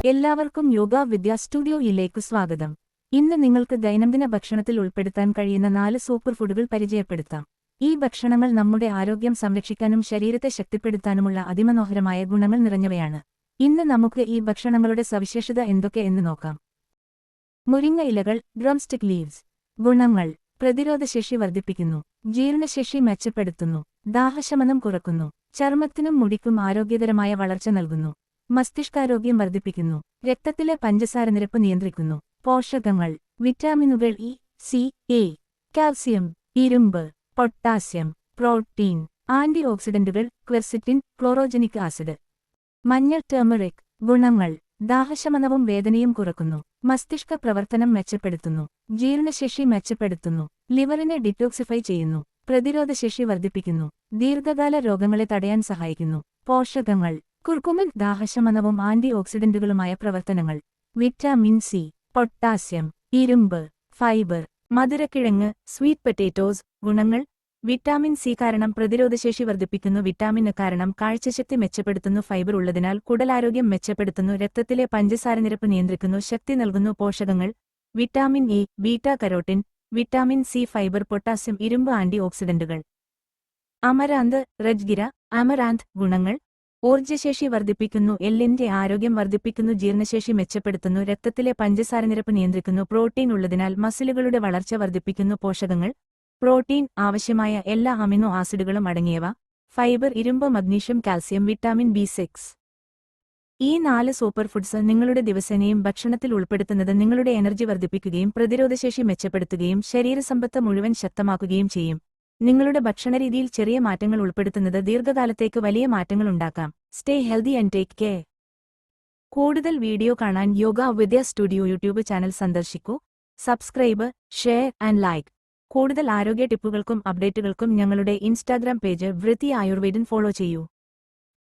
എല്ലാവർക്കും യോഗ വിദ്യാ സ്റ്റുഡിയോയിലേക്ക് സ്വാഗതം. ഇന്ന് നിങ്ങൾക്ക് ദൈനംദിന ഭക്ഷണത്തിൽ ഉൾപ്പെടുത്താൻ കഴിയുന്ന 4 സൂപ്പർ ഫുഡുകൾ പരിചയപ്പെടുത്താം. ഈ ഭക്ഷണങ്ങൾ നമ്മുടെ ആരോഗ്യം സംരക്ഷിക്കാനും ശരീരത്തെ ശക്തിപ്പെടുത്താനുമുള്ള അതിമനോഹരമായ ഗുണങ്ങൾ നിറഞ്ഞവയാണ്. ഇന്ന് നമുക്ക് ഈ ഭക്ഷണങ്ങളുടെ സവിശേഷത എന്തൊക്കെ എന്ന് നോക്കാം. മുരിങ്ങ ഇലകൾ, ഡ്രംസ്റ്റിക് ലീവ്സ്. ഗുണങ്ങൾ: പ്രതിരോധശേഷി വർദ്ധിപ്പിക്കുന്നു, ജീർണശേഷി മെച്ചപ്പെടുത്തുന്നു, ദാഹശമനം കുറക്കുന്നു, ചർമ്മത്തിനും മുടിക്കും ആരോഗ്യകരമായ വളർച്ച നൽകുന്നു, മസ്തിഷ്കാരോഗ്യം വർദ്ധിപ്പിക്കുന്നു, രക്തത്തിലെ പഞ്ചസാര നിരപ്പ് നിയന്ത്രിക്കുന്നു. പോഷകങ്ങൾ: വിറ്റാമിനുകൾ ഇ, സി, എ, കാൽസ്യം, ഇരുമ്പ്, പൊട്ടാസ്യം, പ്രോട്ടീൻ, ആന്റി ഓക്സിഡന്റുകൾ, ക്വെർസിറ്റിൻ, ക്ലോറോജനിക് ആസിഡ്. മഞ്ഞൾ ടർമറിക്. ഗുണങ്ങൾ: ദാഹശമനവും വേദനയും കുറക്കുന്നു, മസ്തിഷ്ക പ്രവർത്തനം മെച്ചപ്പെടുത്തുന്നു, ജീർണശേഷി മെച്ചപ്പെടുത്തുന്നു, ലിവറിനെ ഡിറ്റോക്സിഫൈ ചെയ്യുന്നു, പ്രതിരോധശേഷി വർദ്ധിപ്പിക്കുന്നു, ദീർഘകാല രോഗങ്ങളെ തടയാൻ സഹായിക്കുന്നു. പോഷകങ്ങൾ: കുർക്കുമിൻ, ദാഹശമനവും ആന്റി ഓക്സിഡന്റുകളുമായ പ്രവർത്തനങ്ങൾ, വിറ്റാമിൻ സി, പൊട്ടാസ്യം, ഇരുമ്പ്, ഫൈബർ. മധുരക്കിഴങ്ങ്, സ്വീറ്റ് പൊട്ടാറ്റോസ്. ഗുണങ്ങൾ: വിറ്റാമിൻ സി കാരണം പ്രതിരോധശേഷി വർദ്ധിപ്പിക്കുന്നു, വിറ്റാമിൻ എ കാരണം കാഴ്ചശക്തി മെച്ചപ്പെടുത്തുന്നു, ഫൈബർ ഉള്ളതിനാൽ കുടലാരോഗ്യം മെച്ചപ്പെടുത്തുന്നു, രക്തത്തിലെ പഞ്ചസാര നിരപ്പ് നിയന്ത്രിക്കുന്നു, ശക്തി നൽകുന്നു. പോഷകങ്ങൾ: vitamin A, beta carotene, vitamin C, fibre, potassium, ഇരുമ്പ്, ആന്റി ഓക്സിഡന്റുകൾ. Amaranth, rajgira, amaranth. ഗുണങ്ങൾ: ഊർജ്ജശേഷി വർദ്ധിപ്പിക്കുന്നു, എല്ലിന്റെ ആരോഗ്യം വർദ്ധിപ്പിക്കുന്നു, ജീർണശേഷി മെച്ചപ്പെടുത്തുന്നു, രക്തത്തിലെ പഞ്ചസാര നിരപ്പ് നിയന്ത്രിക്കുന്നു, പ്രോട്ടീൻ ഉള്ളതിനാൽ മസിലുകളുടെ വളർച്ച വർദ്ധിപ്പിക്കുന്നു. പോഷകങ്ങൾ: പ്രോട്ടീൻ, ആവശ്യമായ എല്ലാ അമിനോ ആസിഡുകളും അടങ്ങിയവ, ഫൈബർ, ഇരുമ്പ്, മഗ്നീഷ്യം, കാൽസ്യം, വിറ്റാമിൻ ബി6. ഈ 4 സൂപ്പർ ഫുഡ്സ് നിങ്ങളുടെ ദിവസേനയും ഭക്ഷണത്തിൽ ഉൾപ്പെടുത്തുന്നത് നിങ്ങളുടെ എനർജി വർദ്ധിപ്പിക്കുകയും പ്രതിരോധശേഷി മെച്ചപ്പെടുത്തുകയും ശരീരസമ്പത്ത് മുഴുവൻ ശക്തമാക്കുകയും ചെയ്യും. നിങ്ങളുടെ ഭക്ഷണരീതിയിൽ ചെറിയ മാറ്റങ്ങൾ ഉൾപ്പെടുത്തുന്നത് ദീർഘകാലത്തേക്ക് വലിയ മാറ്റങ്ങൾ ഉണ്ടാക്കാം. Stay healthy and take care. കൂടുതൽ വീഡിയോ കാണാൻ യോഗ വിദ്യ സ്റ്റുഡിയോ യൂട്യൂബ് ചാനൽ സന്ദർശിക്കൂ. Subscribe, share and like. കൂടുതൽ ആരോഗ്യ ടിപ്പുകൾക്കും അപ്ഡേറ്റുകൾക്കും ഞങ്ങളുടെ ഇൻസ്റ്റാഗ്രാം പേജ് വൃത്തി ആയുർവേദൻ ഫോളോ ചെയ്യൂ.